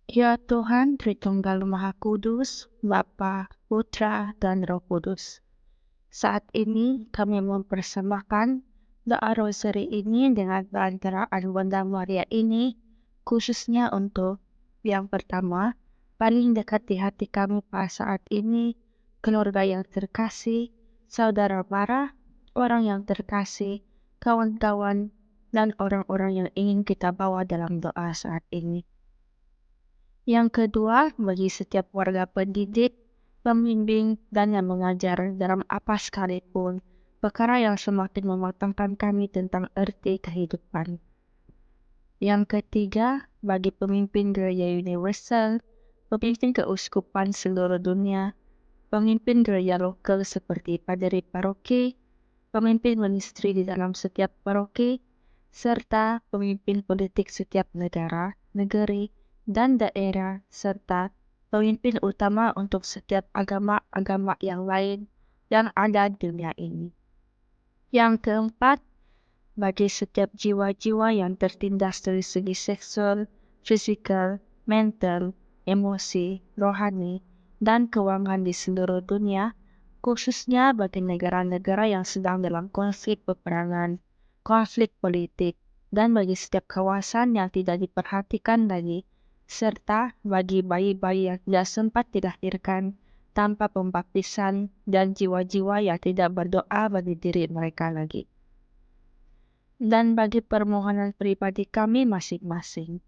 Ya Tuhan, Tritunggal Maha Kudus, Bapa, Putra, dan Roh Kudus. Saat ini kami mempersembahkan doa rosari ini dengan perantaraan Bunda Maria ini, khususnya untuk yang pertama, paling dekat di hati kami pada saat ini, keluarga yang terkasih, saudara mara, orang yang terkasih, kawan-kawan, dan orang-orang yang ingin kita bawa dalam doa saat ini. Yang kedua, bagi setiap warga pendidik, pembimbing, dan yang mengajar dalam apa sekalipun, perkara yang semakin mematangkan kami tentang arti kehidupan. Yang ketiga, bagi pemimpin gereja universal, pemimpin keuskupan seluruh dunia, pemimpin gereja lokal seperti paderi paroki, pemimpin ministry di dalam setiap paroki, serta pemimpin politik setiap negara, negeri, dan daerah, serta pemimpin utama untuk setiap agama-agama yang lain yang ada di dunia ini. Yang keempat, bagi setiap jiwa-jiwa yang tertindas dari segi seksual, fisikal, mental, emosi, rohani, dan keuangan di seluruh dunia, khususnya bagi negara-negara yang sedang dalam konflik peperangan, konflik politik, dan bagi setiap kawasan yang tidak diperhatikan lagi, serta bagi bayi-bayi yang tidak sempat dilahirkan tanpa pembaptisan dan jiwa-jiwa yang tidak berdoa bagi diri mereka lagi. Dan bagi permohonan pribadi kami masing-masing.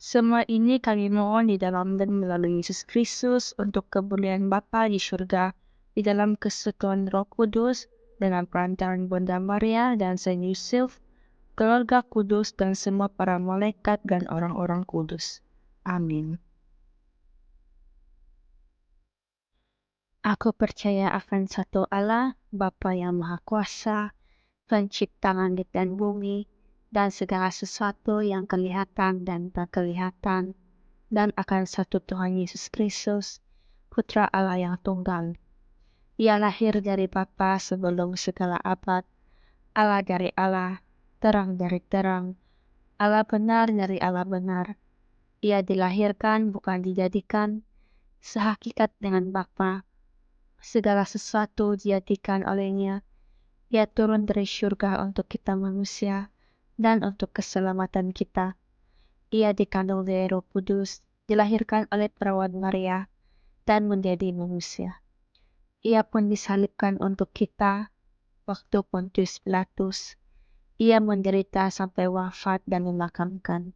Semua ini kami mohon di dalam dan melalui Yesus Kristus untuk kemuliaan Bapa di surga, di dalam kesatuan Roh Kudus, dengan perantaraan Bunda Maria dan Saint Yusuf, keluarga kudus dan semua para malaikat dan orang-orang kudus. Amin. Aku percaya akan satu Allah, Bapa yang Maha Kuasa, Pencipta langit dan bumi, dan segala sesuatu yang kelihatan dan tak kelihatan, dan akan satu Tuhan Yesus Kristus, Putra Allah yang tunggal. Ia lahir dari Bapa sebelum segala abad, Allah dari Allah, terang dari terang, Allah benar dari Allah benar. Ia dilahirkan bukan dijadikan, sehakikat dengan Bapa. Segala sesuatu dijadikan olehnya. Ia turun dari surga untuk kita manusia dan untuk keselamatan kita. Ia dikandung dari Roh Kudus, dilahirkan oleh perawan Maria, dan menjadi manusia. Ia pun disalibkan untuk kita waktu Pontius Pilatus. Ia menderita sampai wafat dan dimakamkan.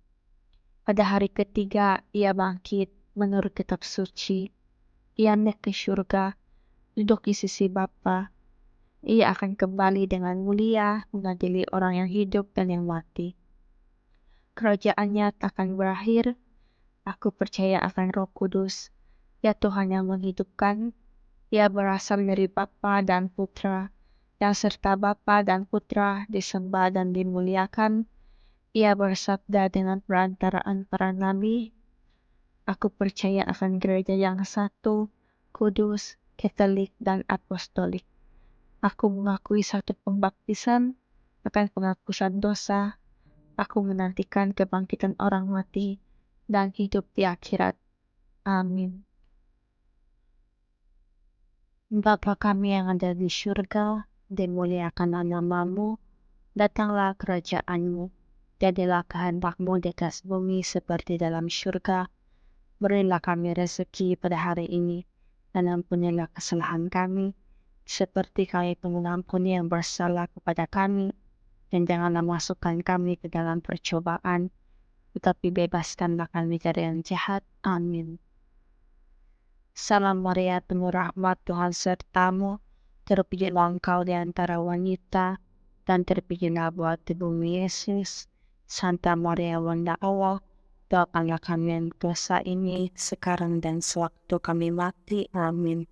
Pada hari ketiga, ia bangkit menurut kitab suci. Ia naik ke surga, duduk di sisi Bapa. Ia akan kembali dengan mulia mengadili orang yang hidup dan yang mati. Kerajaannya takkan berakhir. Aku percaya akan Roh Kudus, ya Tuhan yang menghidupkan. Ia berasal dari Bapa dan Putra, yang serta Bapa dan Putra disembah dan dimuliakan. Ia bersabda dengan perantaraan para nabi. Aku percaya akan gereja yang satu, kudus, katolik, dan apostolik. Aku mengakui satu pembaptisan akan penghapusan dosa. Aku menantikan kebangkitan orang mati dan hidup di akhirat. Amin. Bapa kami yang ada di surga, dimuliakanlah namamu, datanglah kerajaanmu, jadilah kehendak-mu di atas bumi seperti dalam surga. Berilah kami rezeki pada hari ini, dan ampunilah kesalahan kami, seperti kami pun mengampuni yang bersalah kepada kami, dan janganlah masukkan kami ke dalam percobaan, tetapi bebaskanlah kami dari yang jahat. Amin. Salam Maria, penuh rahmat, Tuhan sertamu. Terpujilah engkau di antara wanita, dan terpujilah buah tubuhmu Yesus. Santa Maria, Bunda Allah, doakanlah kami yang dosa ini, sekarang dan sewaktu kami mati. Amin.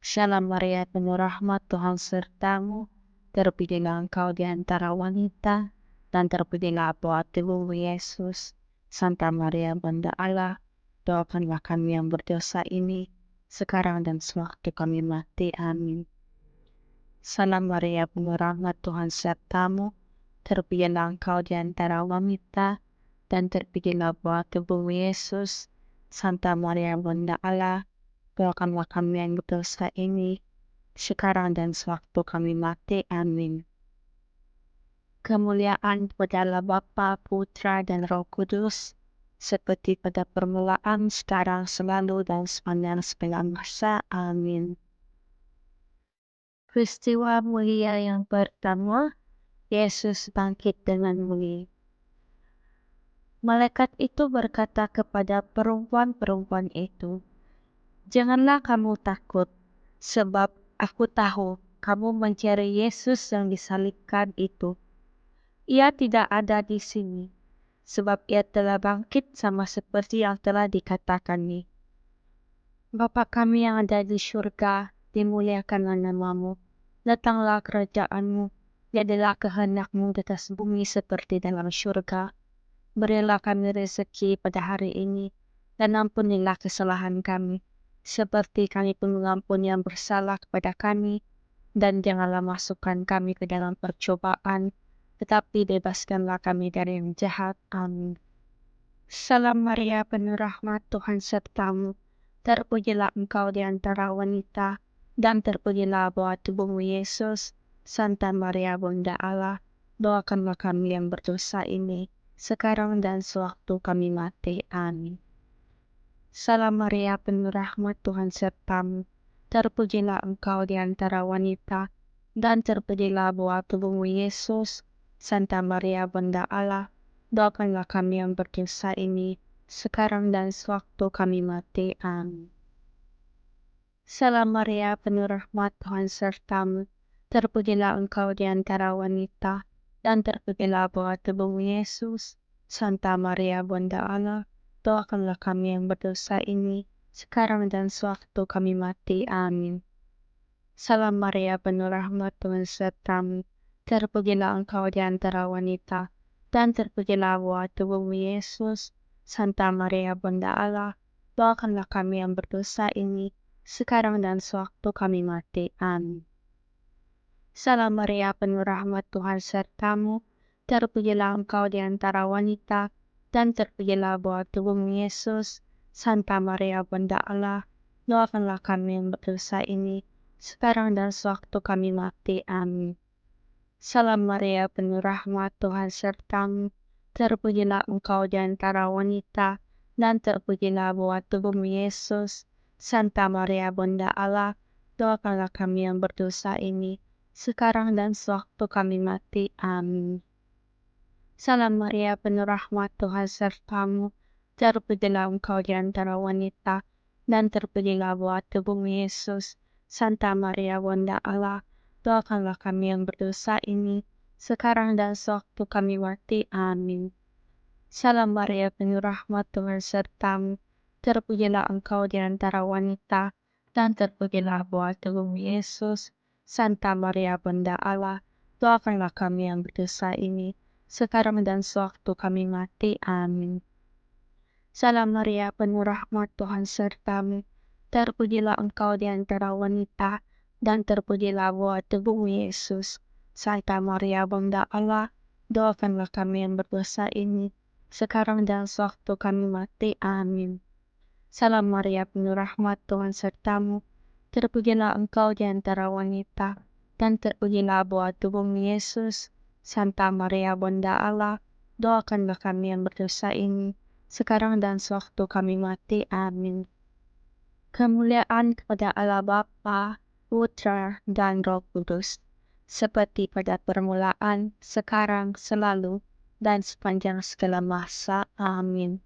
Salam Maria, penuh rahmat, Tuhan sertamu. Terpujilah engkau di antara wanita, dan terpujilah buah tubuhmu Yesus. Santa Maria, Bunda Allah, doakanlah kami yang berdosa ini, sekarang dan sewaktu kami mati. Amin. Salam Maria, penuh rahmat, Tuhan sertamu. terpujilah Engkau di antara wanita, dan terpujilah buah tubuhmu Yesus. Santa Maria Bunda Allah, doakanlah kami yang berdosa ini, sekarang dan sewaktu kami mati. Amin. Kemuliaan kepada Bapa, Putra, dan Roh Kudus, seperti pada permulaan, sekarang, selalu, dan sepanjang segala masa. Amin. Peristiwa mulia yang pertama, Yesus bangkit dengan mulia. Malaikat itu berkata kepada perempuan-perempuan itu, "Janganlah kamu takut, sebab aku tahu kamu mencari Yesus yang disalibkan itu. Ia tidak ada di sini, sebab ia telah bangkit sama seperti yang telah dikatakannya. Bapa kami yang ada di surga, dimuliakanlah namamu. Datanglah kerajaanmu, jadilah kehendakmu di atas bumi seperti dalam surga. Berilah kami rezeki pada hari ini, dan ampunilah kesalahan kami, seperti kami pun mengampuni yang bersalah kepada kami. Dan janganlah masukkan kami ke dalam percobaan, tetapi bebaskanlah kami dari yang jahat. Amin. Salam Maria, penuh rahmat, Tuhan sertamu. Terpujilah engkau di antara wanita, dan terpujilah buah tubuhmu Yesus. Santa Maria Bunda Allah, doakanlah kami yang berdosa ini, sekarang dan sewaktu kami mati. Amin. Salam Maria, penuh rahmat, Tuhan sertamu. Terpujilah engkau di antara wanita, dan terpujilah buah tubuhmu Yesus. Santa Maria Bunda Allah, doakanlah kami yang berdosa ini, sekarang dan sewaktu kami mati. Amin. Salam Maria, penuh rahmat, Tuhan sertamu. Terpujilah engkau di antara wanita, dan terpujilah buah tubuhmu Yesus. Santa Maria Bunda Allah, doakanlah kami yang berdosa ini, sekarang dan sewaktu kami mati. Amin. Salam Maria, penuh rahmat, Tuhan sertamu. Terpujilah engkau di antara wanita, dan terpujilah buah tubuhmu Yesus. Santa Maria Bunda Allah, doakanlah kami yang berdosa ini, sekarang dan sewaktu kami mati. Amin. Salam Maria, penuh rahmat, Tuhan sertamu. Terpujilah engkau di antara wanita, dan terpujilah buah tubuhmu Yesus. Santa Maria Bunda Allah, doakanlah kami yang berdosa ini, sekarang dan sewaktu kami mati. Amin. Salam Maria, penuh rahmat, Tuhan sertamu. Terpujilah engkau di antara wanita, dan terpujilah buah tubuhmu Yesus. Santa Maria Bunda Allah, doakanlah kami yang berdosa ini, sekarang dan sewaktu kami mati. Amin. Salam Maria, penuh rahmat, Tuhan sertamu. Terpujilah engkau di antara wanita, dan terpujilah buah tubuhmu Yesus. Santa Maria Bunda Allah, doakanlah kami yang berdosa ini, sekarang dan sewaktu kami mati. Amin. Salam Maria, penuh rahmat, Tuhan sertamu. Terpujilah engkau di antara wanita, dan terpujilah buah tubuhmu Yesus. Santa Maria Bunda Allah, doakanlah kami yang berdosa ini, sekarang dan sewaktu kami mati. Amin. Salam Maria, penuh rahmat, Tuhan sertamu. Terpujilah engkau di antara wanita, dan terpujilah buah tubuhmu Yesus. Santa Maria Bunda Allah, doakanlah kami yang berdosa ini, sekarang dan sewaktu kami mati. Amin. Salam Maria, penuh rahmat, Tuhan sertamu. Terpujilah engkau di antara wanita, dan terpujilah buah tubuhmu Yesus. Santa Maria Bunda Allah, doakanlah kami yang berdosa ini, sekarang dan sewaktu kami mati. Amin. Kemuliaan kepada Allah Bapa, Putra, dan Roh Kudus, seperti pada permulaan, sekarang, selalu, dan sepanjang segala masa. Amin.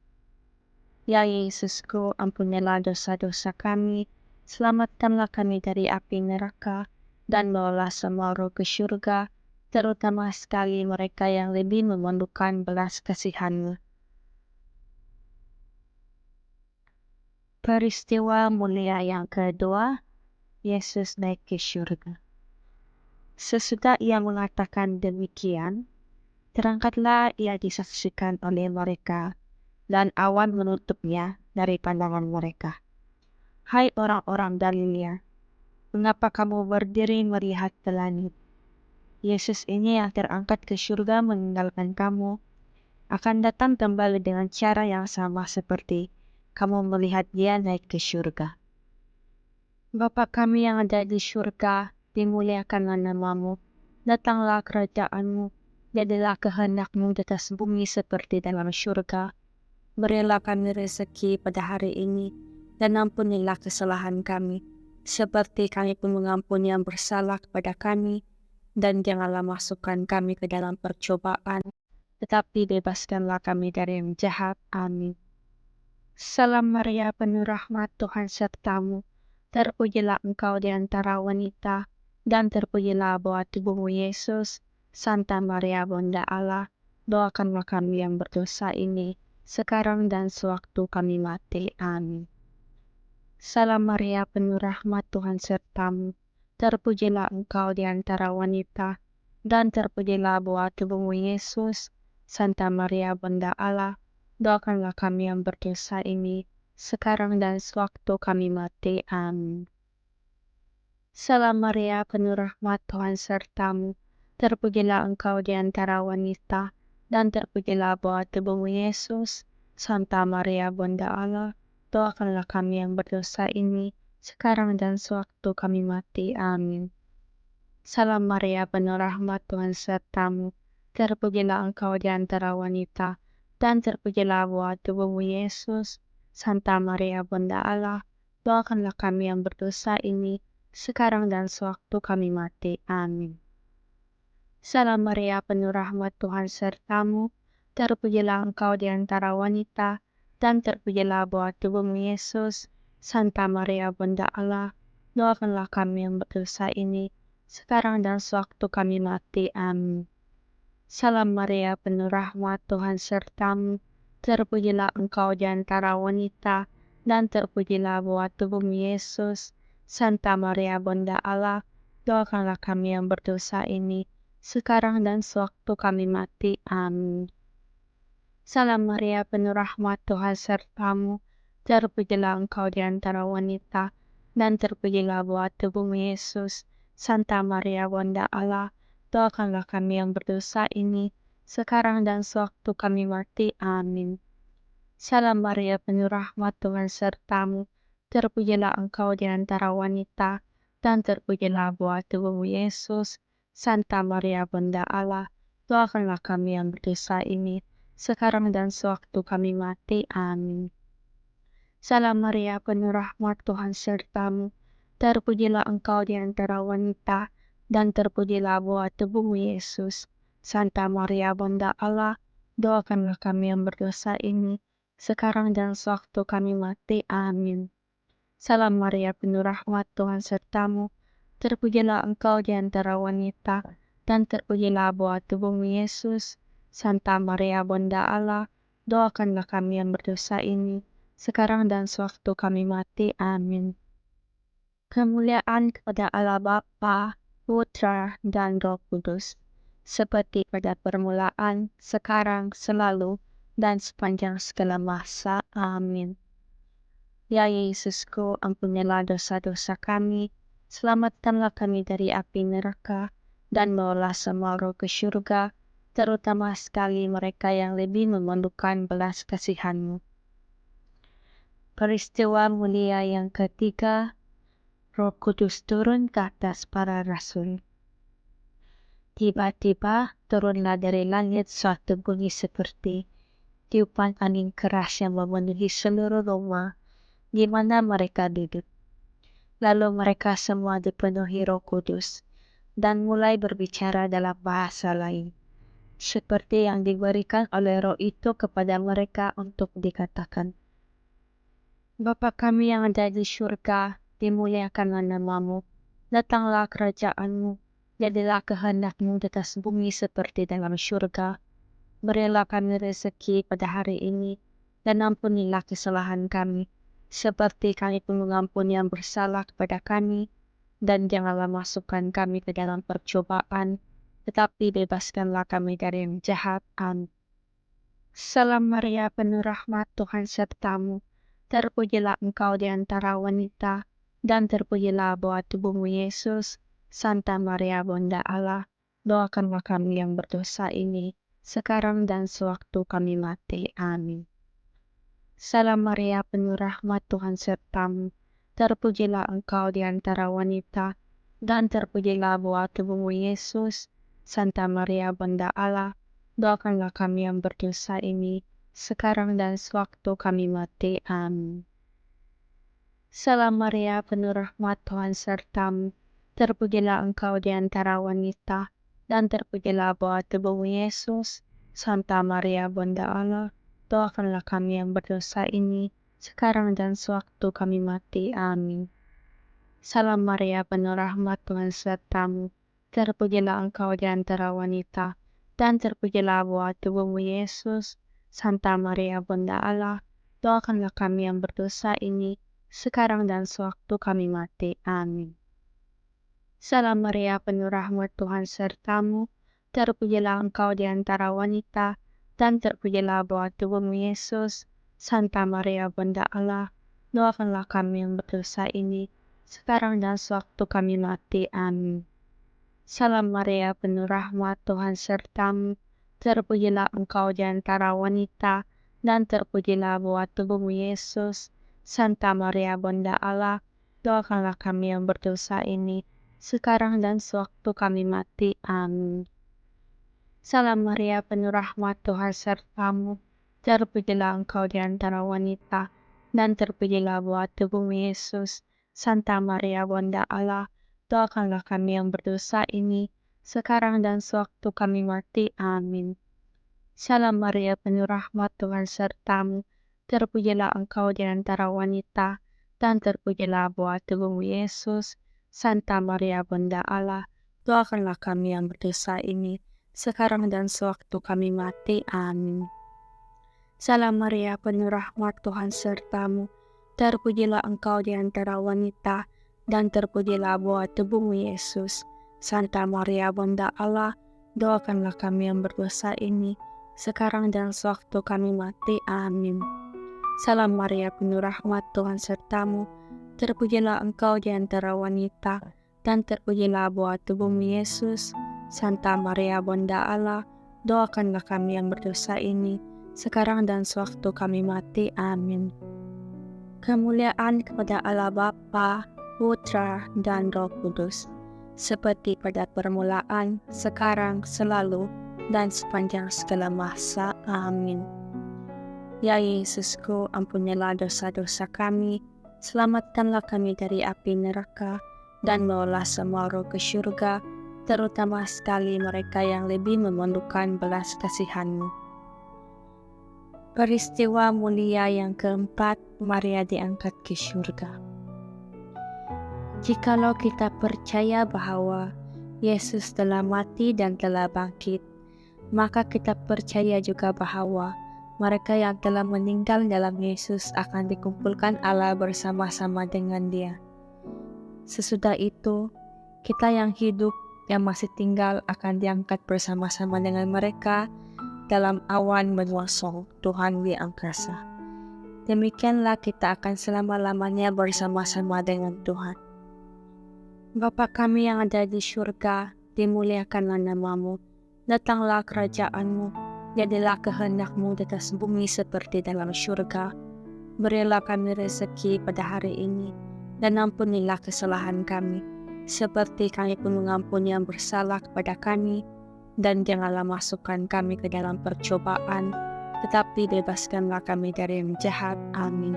Ya Yesusku, ampunilah dosa-dosa kami, selamatkanlah kami dari api neraka, dan bawalah semua roh ke surga, terutama sekali mereka yang lebih memerlukan belas kasihan-Mu. Peristiwa mulia yang kedua, Yesus naik ke surga. Sesudah ia mengatakan demikian, terangkatlah ia disaksikan oleh mereka, dan awan menutupnya dari pandangan mereka. Hai orang-orang Galilea, mengapa kamu berdiri melihat ke langit? Yesus ini yang terangkat ke surga meninggalkan kamu, akan datang kembali dengan cara yang sama seperti kamu melihat dia naik ke surga. Bapa kami yang ada di surga, dimuliakanlah namamu, datanglah kerajaanmu, jadilah kehendakmu di atas bumi seperti dalam surga. Berilah kami rezeki pada hari ini, dan ampunilah kesalahan kami, seperti kami pun mengampuni yang bersalah kepada kami, dan janganlah masukkan kami ke dalam percobaan, tetapi bebaskanlah kami dari yang jahat. Amin. Salam Maria, penuh rahmat, Tuhan sertamu. Terpujilah engkau di antara wanita, dan terpujilah buah tubuhmu Yesus. Santa Maria, Bunda Allah, doakanlah kami yang berdosa ini, sekarang dan sewaktu kami mati. Amin. Salam Maria, penuh rahmat, Tuhan sertamu. Terpujilah engkau di antara wanita, dan terpujilah buah tubuhmu Yesus. Santa Maria, Bunda Allah, doakanlah kami yang berdosa ini, sekarang dan sewaktu kami mati. Amin. Salam Maria, penuh rahmat, Tuhan sertamu. Terpujilah engkau di antara wanita, dan terpujilah buah tubuhmu Yesus. Santa Maria, Bunda Allah, doakanlah kami yang berdosa ini, sekarang dan sewaktu kami mati. Amin. Salam Maria, penuh rahmat, Tuhan sertamu. Terpujilah engkau di antara wanita, dan terpujilah buah tubuhmu Yesus. Santa Maria, Bunda Allah, doakanlah kami yang berdosa ini, sekarang dan sewaktu kami mati. Amin. Salam Maria, penuh rahmat, Tuhan sertamu. Terpujilah engkau di antara wanita, dan terpujilah buah tubuhmu Yesus. Santa Maria, Bunda Allah, doakanlah kami yang berdosa ini, sekarang dan sewaktu kami mati. Amin. Salam Maria, penuh rahmat, Tuhan sertamu. Terpujilah engkau di antara wanita, dan terpujilah buah tubuhmu Yesus. Santa Maria, Bunda Allah, doakanlah kami yang berdosa ini, sekarang dan sewaktu kami mati. Amin. Salam Maria, penuh rahmat, Tuhan sertamu. Terpujilah engkau di antara wanita, dan terpujilah buah tubuhmu Yesus. Santa Maria, Bunda Allah, doakanlah kami yang berdosa ini, sekarang dan sewaktu kami mati. Amin. Salam Maria, penuh rahmat, Tuhan sertamu. Terpujilah engkau di antara wanita, dan terpujilah buah tubuhmu Yesus. Santa Maria, Bunda Allah, doakanlah kami yang berdosa ini, sekarang dan sewaktu kami mati. Amin. Salam Maria, penuh rahmat, Tuhan sertamu. Terpujilah engkau di antara wanita, dan terpujilah buah tubuhmu Yesus. Santa Maria, Bunda Allah, doakanlah kami yang berdosa ini, sekarang dan sewaktu kami mati. Amin. Salam Maria, penuh rahmat, Tuhan sertamu. Terpujilah engkau di antara wanita, dan terpujilah buah tubuhmu Yesus. Santa Maria, Bunda Allah, doakanlah kami yang berdosa ini, sekarang dan sewaktu kami mati. Amin. Kemuliaan kepada Allah Bapa, Putra, dan Roh Kudus, seperti pada permulaan, sekarang, selalu, dan sepanjang segala masa. Amin. Ya Yesusku, ampunilah dosa-dosa kami, selamatkanlah kami dari api neraka, dan bawalah semua roh ke surga, terutama sekali mereka yang lebih memerlukan belas kasihan-Mu. Peristiwa mulia yang ketiga, Roh Kudus turun ke atas para rasul. Tiba-tiba turunlah dari langit suatu bunyi seperti tiupan angin keras yang memenuhi seluruh rumah di mana mereka duduk. Lalu mereka semua dipenuhi Roh Kudus dan mulai berbicara dalam bahasa lain, seperti yang diberikan oleh Roh itu kepada mereka untuk dikatakan. Bapa kami yang ada di surga, dimuliakanlah namamu, datanglah kerajaanmu, jadilah kehendakmu di atas bumi seperti dalam surga. Berilah kami rezeki pada hari ini, dan ampunilah kesalahan kami, seperti kami pun mengampuni yang bersalah kepada kami, dan janganlah masukkan kami ke dalam percobaan, tetapi bebaskanlah kami dari yang jahat. Amin. Salam Maria, penuh rahmat, Tuhan sertamu. Terpujilah engkau di antara wanita, dan terpujilah buah tubuhmu Yesus. Santa Maria, Bunda Allah, doakanlah kami yang berdosa ini, sekarang dan sewaktu kami mati. Amin. Salam Maria, penuh rahmat, Tuhan sertamu. Terpujilah engkau di antara wanita, dan terpujilah buah tubuhmu Yesus. Santa Maria, Bunda Allah, doakanlah kami yang berdosa ini, sekarang dan sewaktu kami mati. Amin. Salam Maria, penuh rahmat, Tuhan sertamu. Terpujilah engkau di antara wanita, dan terpujilah buah tubuhmu Yesus. Santa Maria, Bunda Allah, doakanlah kami yang berdosa ini, sekarang dan sewaktu kami mati. Amin. Salam Maria, penuh rahmat, Tuhan sertamu. Terpujilah engkau di antara wanita, dan terpujilah buah tubuhmu Yesus. Santa Maria, Bunda Allah, doakanlah kami yang berdosa ini, sekarang dan sewaktu kami mati. Amin. Salam Maria, penuh rahmat, Tuhan sertamu. Terpujilah engkau di antara wanita, dan terpujilah buah tubuhmu Yesus. Santa Maria, Bunda Allah, doakanlah kami yang berdosa ini, sekarang dan sewaktu kami mati. Amin. Salam Maria, penuh rahmat, Tuhan sertamu. Terpujilah engkau di antara wanita, dan terpujilah buah tubuhmu Yesus. Santa Maria, Bunda Allah, doakanlah kami yang berdosa ini, sekarang dan sewaktu kami mati. Amin. Salam Maria, penuh rahmat, Tuhan sertamu. Terpujilah engkau di antara wanita, dan terpujilah buah tubuhmu Yesus. Santa Maria, Bunda Allah, doakanlah kami yang berdosa ini, sekarang dan sewaktu kami mati. Amin. Salam Maria, penuh rahmat, Tuhan sertamu. Terpujilah engkau di antara wanita, dan terpujilah buah tubuhmu Yesus. Santa Maria, Bunda Allah, doakanlah kami yang berdosa ini, sekarang dan sewaktu kami mati. Amin. Salam Maria, penuh rahmat, Tuhan sertamu. Terpujilah engkau di antara wanita, dan terpujilah buah tubuhmu Yesus. Santa Maria, Bunda Allah, doakanlah kami yang berdosa ini, sekarang dan sewaktu kami mati. Amin. Salam Maria, penuh rahmat, Tuhan sertamu. Terpujilah engkau di antara wanita, dan terpujilah buah tubuhmu Yesus. Santa Maria, Bunda Allah, doakanlah kami yang berdosa ini, sekarang dan sewaktu kami mati. Amin. Kemuliaan kepada Allah Bapa, Putra, dan Roh Kudus, seperti pada permulaan, sekarang, selalu, dan sepanjang segala masa. Amin. Ya Yesusku, ampunilah dosa-dosa kami, selamatkanlah kami dari api neraka, dan bawalah semua roh ke surga, terutama sekali mereka yang lebih memerlukan belas kasihan-Mu. Peristiwa mulia yang keempat, Maria diangkat ke surga. Jikalau kita percaya bahwa Yesus telah mati dan telah bangkit, maka kita percaya juga bahwa mereka yang telah meninggal dalam Yesus akan dikumpulkan Allah bersama-sama dengan Dia. Sesudah itu, kita yang hidup, yang masih tinggal akan diangkat bersama-sama dengan mereka dalam awan menyosong Tuhan di angkasa. Demikianlah kita akan selama-lamanya bersama-sama dengan Tuhan. Bapa kami yang ada di surga, dimuliakanlah nama-Mu. Datanglah kerajaan-Mu, jadilah kehendak-Mu di atas bumi seperti dalam surga. Berilah kami rezeki pada hari ini, dan ampunilah kesalahan kami, seperti kami pun mengampuni yang bersalah kepada kami. Dan janganlah masukkan kami ke dalam percobaan, tetapi bebaskanlah kami dari yang jahat. Amin.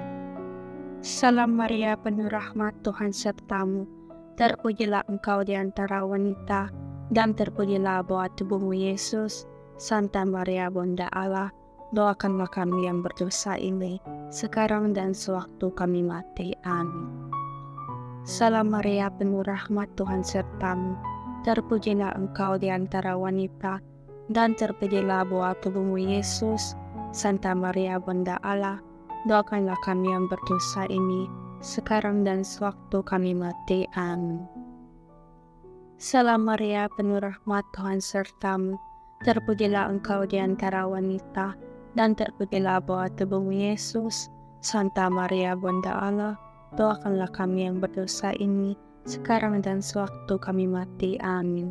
Salam Maria, penuh rahmat, Tuhan sertamu. Terpujilah engkau di antara wanita, dan terpujilah buah tubuhmu Yesus. Santa Maria, Bunda Allah, doakanlah kami yang berdosa ini, sekarang dan sewaktu kami mati. Amin. Salam Maria, penuh rahmat, Tuhan sertamu. Terpujilah engkau di antara wanita, dan terpujilah buah tubuhmu Yesus. Santa Maria, Bunda Allah, doakanlah kami yang berdosa ini, sekarang dan sewaktu kami mati. Amin. Salam Maria, penuh rahmat, Tuhan sertamu. Terpujilah engkau di antara wanita, dan terpujilah buah tubuhmu Yesus. Santa Maria, Bunda Allah, doakanlah kami yang berdosa ini, sekarang dan sewaktu kami mati. Amin.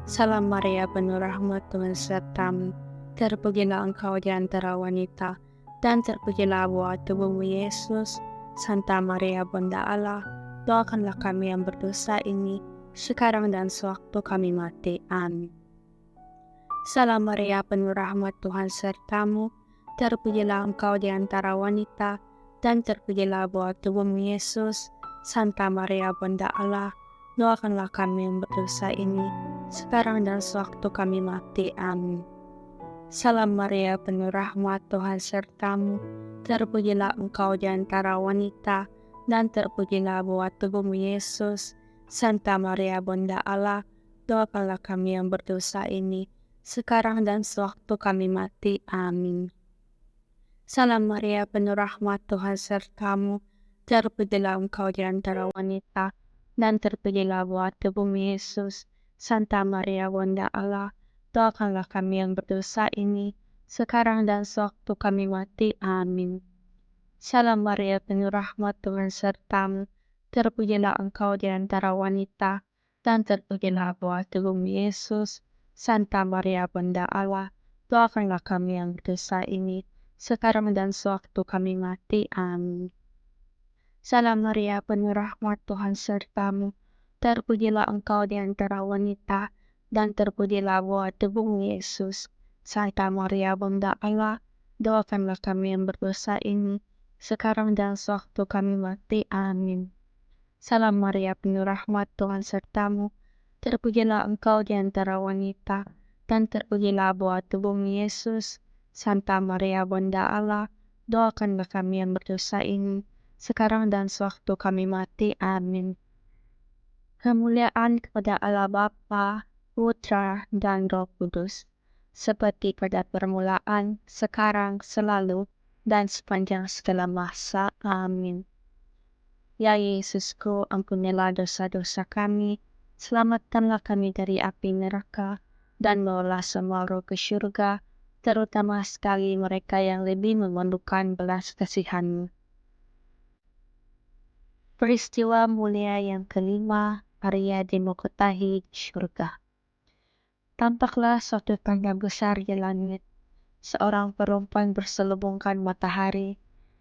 Salam Maria, penuh rahmat, Tuhan sertamu. Terpujilah engkau di antara wanita, dan terpujilah buah tubuhmu Yesus. Santa Maria, Bunda Allah, doakanlah kami yang berdosa ini, sekarang dan sewaktu kami mati. Amin. Salam Maria, penuh rahmat, Tuhan sertamu. Terpujilah engkau di antara wanita, dan terpujilah buah tubuhmu Yesus. Santa Maria, Bunda Allah, doakanlah kami yang berdosa ini, sekarang dan sewaktu kami mati. Amin. Salam Maria, penuh rahmat, Tuhan sertamu. Terpujilah engkau di antara wanita, dan terpujilah buah tubuhmu Yesus. Santa Maria, Bunda Allah, doakanlah kami yang berdosa ini, sekarang dan sewaktu kami mati. Amin. Salam Maria, penuh rahmat, Tuhan sertamu. Terpujilah engkau di antara wanita, dan terpujilah buah tubuhmu Yesus. Santa Maria, Bunda Allah, doakanlah kami yang berdosa ini, sekarang dan sewaktu kami mati. Amin. Salam Maria, penuh rahmat, Tuhan sertamu. Terpujilah engkau di antara wanita, dan terpujilah buah tubuhmu Yesus. Santa Maria, Bunda Allah, doakanlah kami yang berdosa ini, sekarang dan sewaktu kami mati. Amin. Salam Maria, penuh rahmat, Tuhan sertamu. Terpujilah engkau di antara wanita, dan terpujilah buah tubuhmu Yesus. Santa Maria, Bunda Allah, doakanlah kami yang berdosa ini, sekarang dan sewaktu kami mati. Amin. Salam Maria, penuh rahmat, Tuhan sertamu. Terpujilah engkau di antara wanita, dan terpujilah buah tubuhmu Yesus. Santa Maria, Bunda Allah, doakanlah kami yang berdosa ini, sekarang dan sewaktu kami mati. Amin. Kemuliaan kepada Allah Bapa, Putra, dan Roh Kudus, seperti pada permulaan, sekarang, selalu, dan sepanjang segala masa. Amin. Ya Yesusku, ampunilah dosa-dosa kami, selamatkanlah kami dari api neraka, dan bawalah semua roh ke surga, terutama sekali mereka yang lebih memerlukan belas kasihan-Mu. Peristiwa mulia yang kelima, Maria dimukutahi surga. Tampaklah suatu tanda besar di langit, seorang perempuan berselubungkan matahari,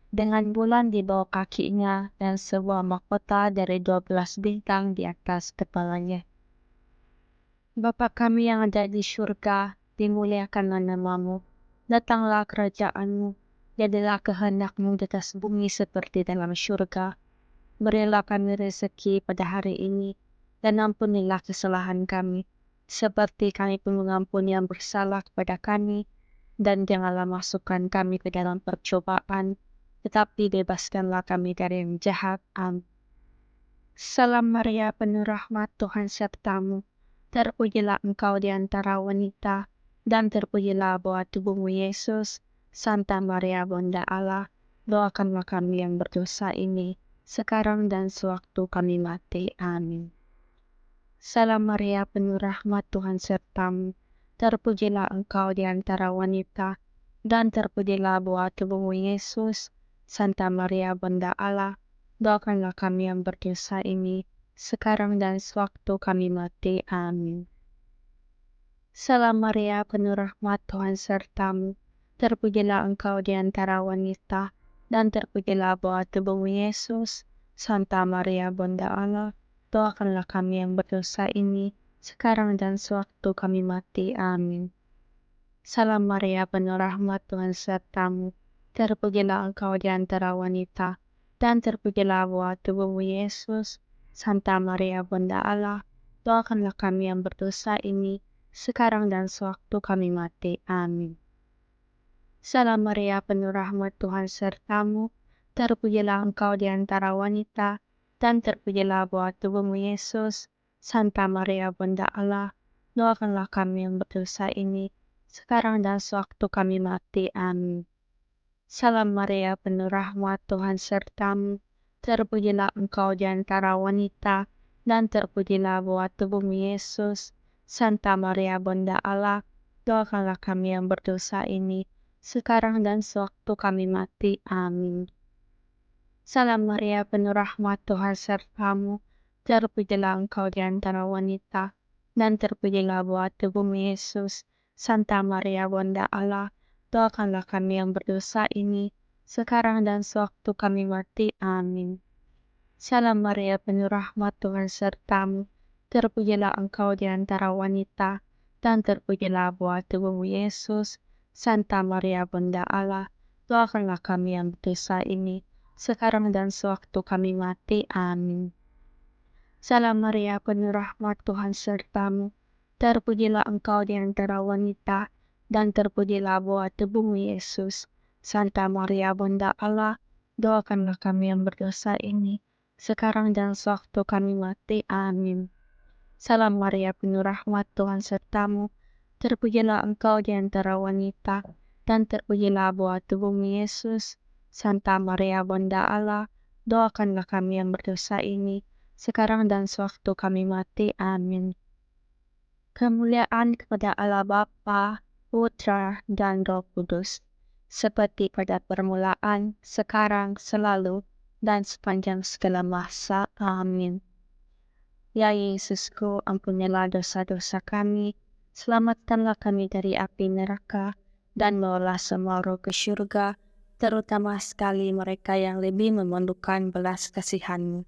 dengan bulan di bawah kakinya dan sebuah mahkota dari 12 bintang di atas kepalanya. Bapa kami yang ada di surga, dimuliakanlah namamu. Datanglah kerajaanmu, jadilah kehendak-Mu di atas bumi seperti dalam surga. Berilah kami rezeki pada hari ini, dan ampunilah kesalahan kami, seperti kami pun mengampuni yang bersalah kepada kami, dan janganlah masukkan kami ke dalam percobaan, tetapi bebaskanlah kami dari yang jahat. Amin. Salam Maria, penuh rahmat, Tuhan sertamu. Terpujilah engkau di antara wanita, dan terpujilah buah tubuhmu Yesus. Santa Maria, Bunda Allah, doakanlah kami yang berdosa ini, sekarang dan sewaktu kami mati. Amin. Salam Maria, penuh rahmat, Tuhan sertamu. Terpujilah engkau di antara wanita, dan terpujilah buah tubuhmu Yesus. Santa Maria, Bunda Allah, doakanlah kami yang berdosa ini, sekarang dan sewaktu kami mati. Amin. Salam Maria, penuh rahmat, Tuhan sertamu. Terpujilah engkau di antara wanita, dan terpujilah buah tubuhmu Yesus. Santa Maria, Bunda Allah, doakanlah kami yang berdosa ini, sekarang dan sewaktu kami mati. Amin. Salam Maria, penuh rahmat, Tuhan sertamu. Terpujilah engkau di antara wanita, dan terpujilah buah tubuhmu Yesus. Santa Maria, Bunda Allah, doakanlah kami yang berdosa ini, sekarang dan sewaktu kami mati. Amin. Salam Maria, penuh rahmat, Tuhan sertamu. Terpujilah engkau di antara wanita, dan terpujilah buah tubuhmu Yesus. Santa Maria, Bunda Allah, doakanlah kami yang berdosa ini, sekarang dan sewaktu kami mati. Amin. Salam Maria, penuh rahmat, Tuhan sertamu. Terpujilah engkau di antara wanita, dan terpujilah buah tubuhmu Yesus. Santa Maria, Bunda Allah, doakanlah kami yang berdosa ini, sekarang dan sewaktu kami mati. Amin. Salam Maria, penuh rahmat, Tuhan sertamu. Terpujilah engkau di antara wanita, dan terpujilah buah tubuhmu Yesus. Santa Maria Bunda Allah, doakanlah kami yang berdosa ini, sekarang dan sewaktu kami mati. Amin. Salam Maria, penuh rahmat, Tuhan sertamu. Terpujilah engkau di antara wanita, dan terpujilah buah tubuhmu Yesus. Santa Maria Bunda Allah, doakanlah kami yang berdosa ini, sekarang dan sewaktu kami mati. Amin. Salam Maria, penuh rahmat, Tuhan sertamu. Terpujilah engkau di antara wanita, dan terpujilah buah tubuhmu Yesus. Santa Maria Bunda Allah, doakanlah kami yang berdosa ini, sekarang dan sewaktu kami mati. Amin. Salam Maria, penuh rahmat, Tuhan sertamu. Terpujilah engkau di antara wanita, dan terpujilah buah tubuhmu Yesus. Santa Maria Bunda Allah, doakanlah kami yang berdosa ini, sekarang dan sewaktu kami mati. Amin. Kemuliaan kepada Allah Bapa, Putra, dan Roh Kudus, seperti pada permulaan, sekarang, selalu, dan sepanjang segala masa. Amin. Ya Yesusku, ampunilah dosa-dosa kami, selamatkanlah kami dari api neraka, dan bawalah semua roh ke surga, terutama sekali mereka yang lebih memerlukan belas kasihan-Mu.